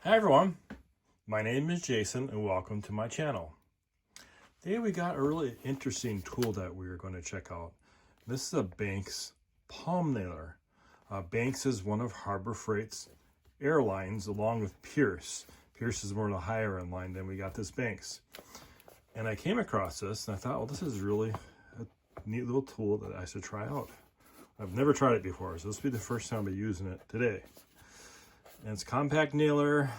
Hi everyone, my name is Jason and welcome to my channel. Today we got a really interesting tool that we're going to check out. This is a Banks palm nailer. Banks is one of Harbor Freight's airlines along with Pierce. Pierce is more of the higher end line, then we got this Banks. And I came across this and I thought, well, this is really a neat little tool that I should try out. I've never tried it before, so this will be the first time I'll be using it today. And it's compact nailer,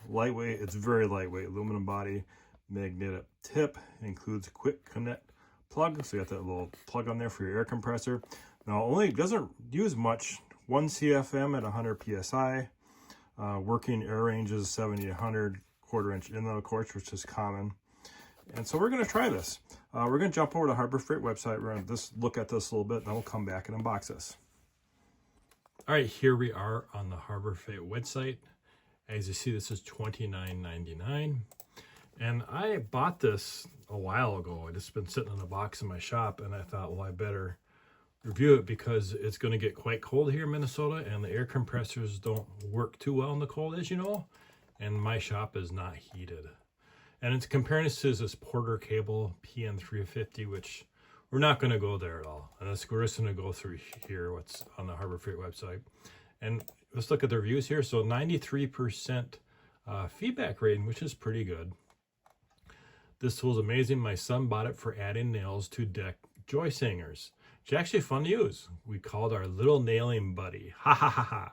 lightweight, it's very lightweight, aluminum body, magnetic tip, it includes quick connect plug, so you got that little plug on there for your air compressor. Now only doesn't use much, 1 CFM at 100 PSI, working air range is 70 to 100, quarter-inch inlet of course, which is common. And so we're going to try this. We're going to jump over to Harbor Freight website, we're going to just look at this a little bit, and then we'll come back and unbox this. All right, here we are on the Harbor Freight website. As you see, this is $29.99. And I bought this a while ago. It's just been sitting in a box in my shop, and I thought, well, I better review it because it's going to get quite cold here in Minnesota, and the air compressors don't work too well in the cold, as you know, and my shop is not heated. And it's comparing this to this Porter Cable PN350, which we're not going to go there at all. And we're just going to go through here, what's on the Harbor Freight website. And let's look at the reviews here. So 93% feedback rating, which is pretty good. This tool is amazing. My son bought it for adding nails to deck joist hangers. It's actually fun to use. We called our little nailing buddy. Ha ha ha ha.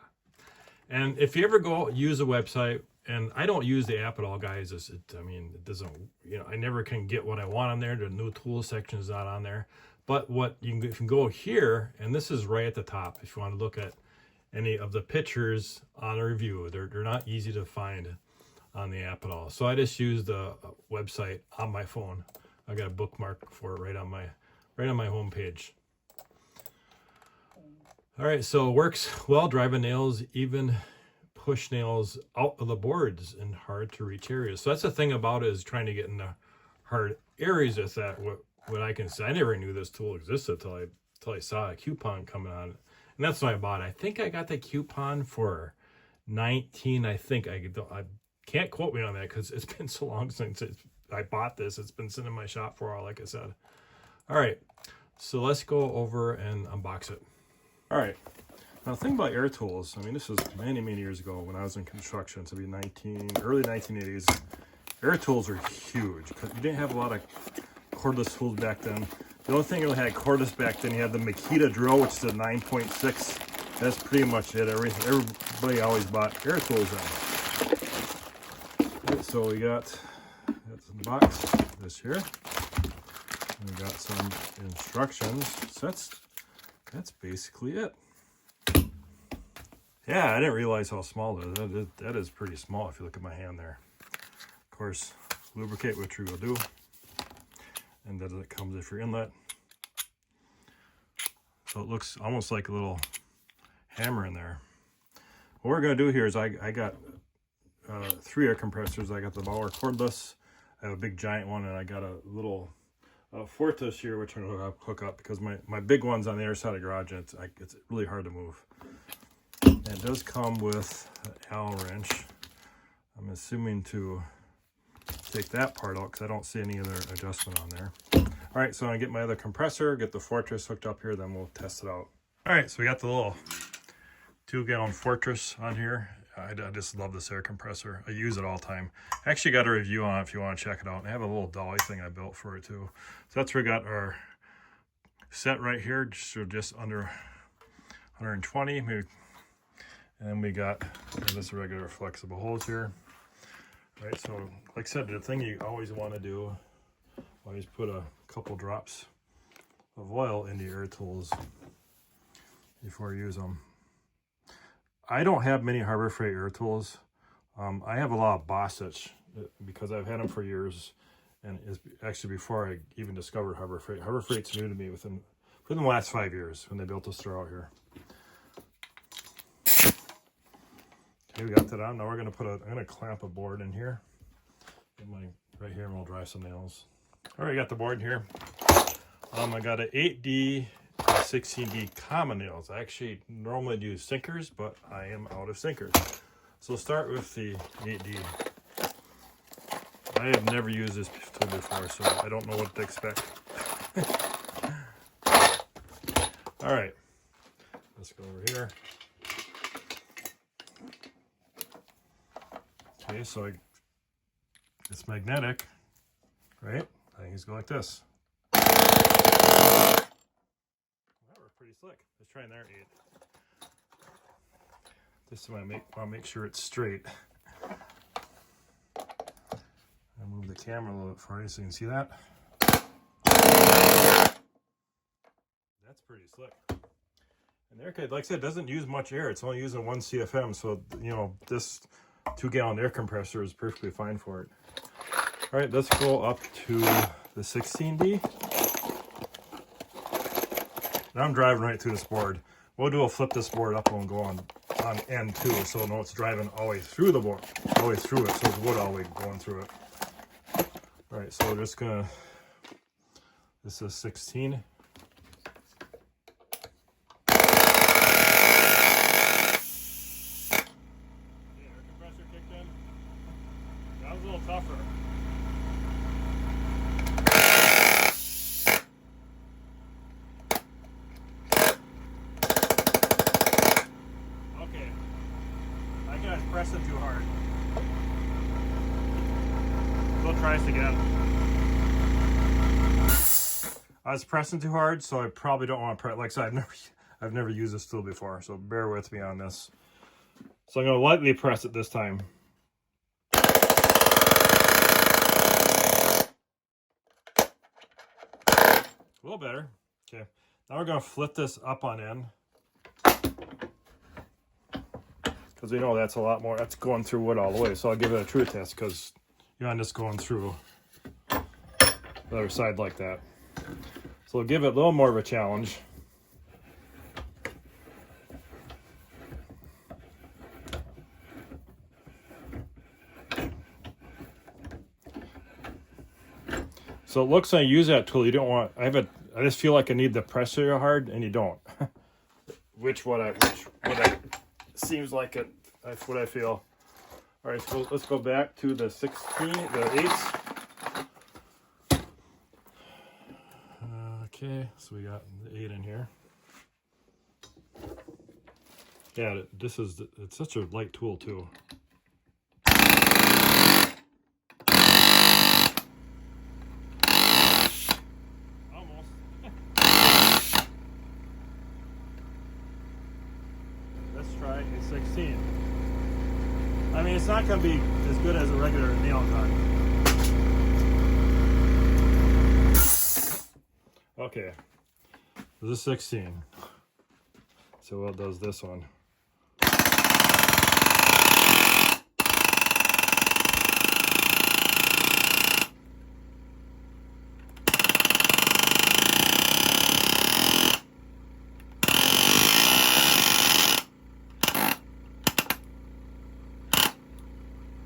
And if you ever go use a website, and I don't use the app at all, guys. It doesn't, I never can get what I want on there. The new tools section is not on there. But what you can go here, and this is right at the top, if you want to look at any of the pictures on a review. They're not easy to find on the app at all. So I just use the website on my phone. I got a bookmark for it right on my home page. All right, so it works well, driving nails, even push nails out of the boards in hard to reach areas. So that's the thing about it, is trying to get in the hard areas with that. What I can say, I never knew this tool existed till I saw a coupon coming on, and that's what I bought. I think I got the coupon for 19. I think I can't quote me on that because it's been so long since I bought this. It's been sitting in my shop for a while, like I said. All right, so let's go over and unbox it. All right. Now, the thing about air tools, this was many, many years ago when I was in construction, so it'd be early 1980s. Air tools are huge because you didn't have a lot of cordless tools back then. The only thing that had cordless back then, you had the Makita drill, which is a 9.6. That's pretty much it. Everybody always bought air tools then. Right, so we got some box, this here. And we got some instructions. So that's basically it. Yeah, I didn't realize how small it is. That is pretty small if you look at my hand there. Of course, lubricate, which we will do. And then it comes with your inlet. So it looks almost like a little hammer in there. What we're going to do here is I got 3 air compressors. I got the Bauer cordless. I have a big giant one, and I got a little Fortis here, which I'm going to hook up because my big one's on the other side of the garage, and it's really hard to move. And it does come with an Allen wrench. I'm assuming to take that part out because I don't see any other adjustment on there. All right, so I'm gonna get my other compressor, get the Fortis hooked up here, then we'll test it out. All right, so we got the little 2-gallon Fortis on here. I just love this air compressor. I use it all the time. I actually got a review on it if you want to check it out. And I have a little dolly thing I built for it too. So that's where we got our set right here, just under 120, maybe. And then we got this regular flexible hose here. All right, so like I said, the thing you always want to do, always put a couple drops of oil into your air tools before you use them. I don't have many Harbor Freight air tools. I have a lot of Bosch because I've had them for years, and it's actually before I even discovered Harbor Freight. Harbor Freight's new to me within the last 5 years when they built this store out here. Okay, we got that on. Now we're gonna I'm gonna clamp a board in here. Get right here, and we'll drive some nails. All right, I got the board in here. I got an 8D 16D common nails. I actually normally use sinkers, but I am out of sinkers. So we'll start with the 8D. I have never used this tool before, so I don't know what to expect. All right, let's go over here. Okay, so it's magnetic, right? I think it's going like this. That worked pretty slick. Let's try another 8. This time I'll make sure it's straight. I'll move the camera a little bit for you so you can see that. That's pretty slick. And there, like I said, it doesn't use much air. It's only using 1 CFM, so you know this 2-gallon air compressor is perfectly fine for it. All right, let's go up to the 16D. Now I'm driving right through this board. We'll flip this board up and go on end too, so no, it's driving all the way through the board, all the way through it, so it's wood all the way going through it. All right, so we're just gonna, this is 16. That was a little tougher. Okay. I guess pressing too hard. We'll try this again. I was pressing too hard, so I probably don't want to press. Like I said, I've never used this tool before, so bear with me on this. So I'm going to lightly press it this time. A little better. Okay. Now we're going to flip this up on end. Because we know that's a lot more. That's going through wood all the way. So I'll give it a true test because you're not just going through the other side like that. So we'll give it a little more of a challenge. So it looks like you use that tool. You don't want. I just feel like I need to press very hard, and you don't. Which seems like it. That's what I feel. All right, so let's go back to the 16, the 8s. Okay, so we got the 8 in here. Yeah, it's such a light tool too. Let's try a 16. I mean, it's not going to be as good as a regular nail gun. Okay, this is 16. So what does this one?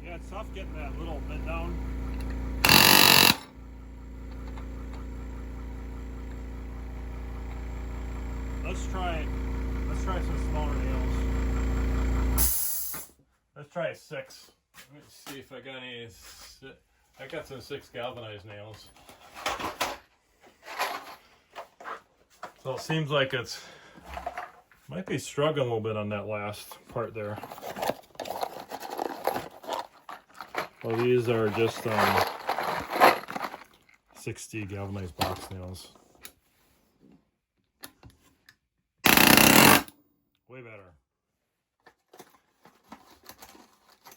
Yeah, it's tough getting that little bit down. Let's try some smaller nails. Let's try a 6. Let me see if I got any. I got some 6 galvanized nails. So it seems like it's might be struggling a little bit on that last part there. Well, these are just 60 galvanized box nails. Way better.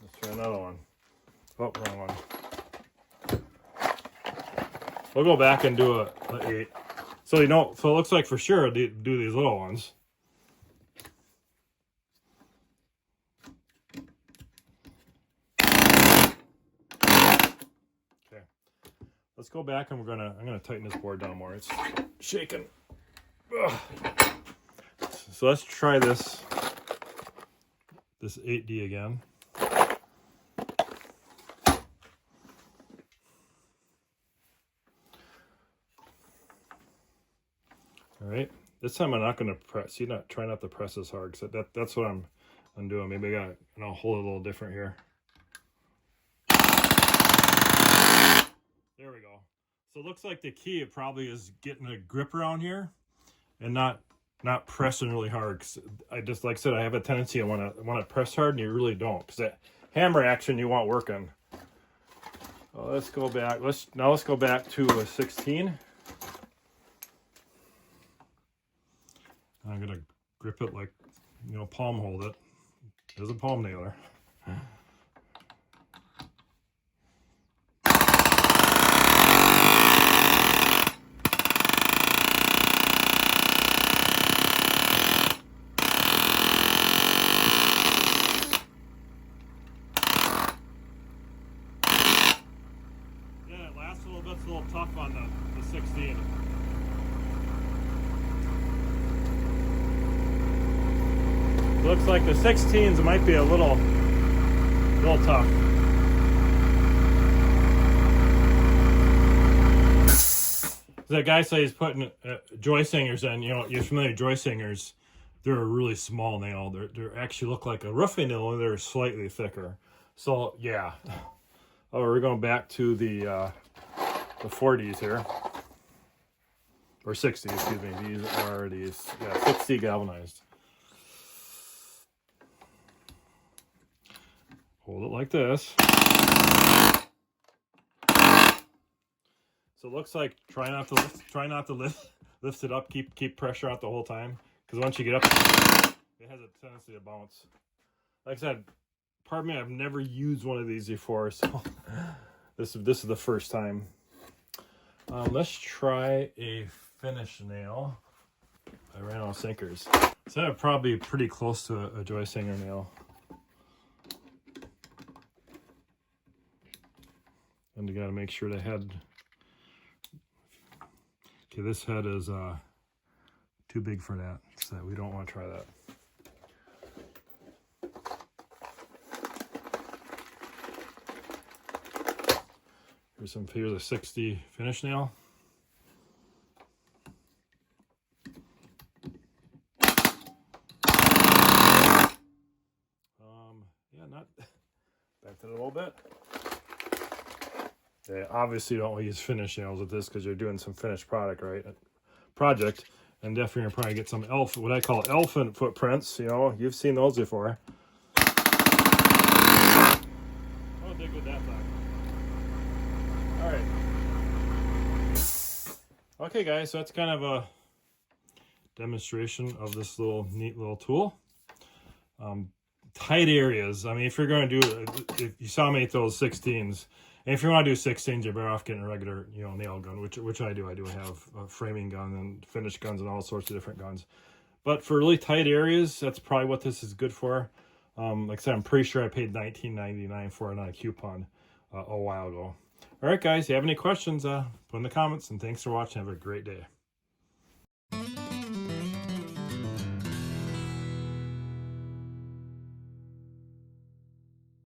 Let's try another one. Oh, wrong one. We'll go back and do a 8. So so it looks like for sure do these little ones. Okay. Let's go back and I'm gonna tighten this board down more. It's shaking. Ugh. So let's try this 8D again. All right. This time I'm not going to press. Try not to press as hard because that's what I'm undo it. Maybe I got, and I'll hold it a little different here. There we go. So it looks like the key, it probably is getting a grip around here and not pressing really hard. Cause I just, like I said, I have a tendency I want to press hard, and you really don't, because that hammer action you want working. Well, let's go back. Let's go back to a 16. I'm gonna grip it like, you know, palm hold it. There's a palm nailer. Yeah, it lasts a little bit. It's a little tough on the 16. Looks like the 16s might be a little tough. That guy said he's putting joy singers in. You know, you're familiar with joy singers. They're a really small nail. They actually look like a roofing nail, and they're slightly thicker. So yeah. Oh, we're going back to the 40s here, or 60s. Excuse me. These are these 60 galvanized. Hold it like this. So it looks like try not to lift it up. Keep pressure out the whole time, because once you get up, it has a tendency to bounce. Like I said, pardon me, I've never used one of these before, so this is the first time. Let's try a finish nail. I ran out of sinkers, so that'd probably be pretty close to a joy singer nail. And you got to make sure the head. Okay, this head is too big for that, so we don't want to try that. Here's a 60 finish nail. Yeah, not back to it a little bit. They obviously don't use finish nails with this because you're doing some finished product, right? Project, and definitely you're probably get some what I call elephant footprints. You know, you've seen those before. I'll dig with that back. All right. Okay, guys, so that's kind of a demonstration of this neat little tool. Tight areas. I mean, if you're going to do, if you saw me at those 16s. And if you want to do 16s, you're better off getting a regular, you know, nail gun, which I do. I do have a framing gun and finished guns and all sorts of different guns. But for really tight areas, that's probably what this is good for. Like I said, I'm pretty sure I paid $19.99 for it on a coupon a while ago. All right, guys, if you have any questions, put in the comments. And thanks for watching. Have a great day.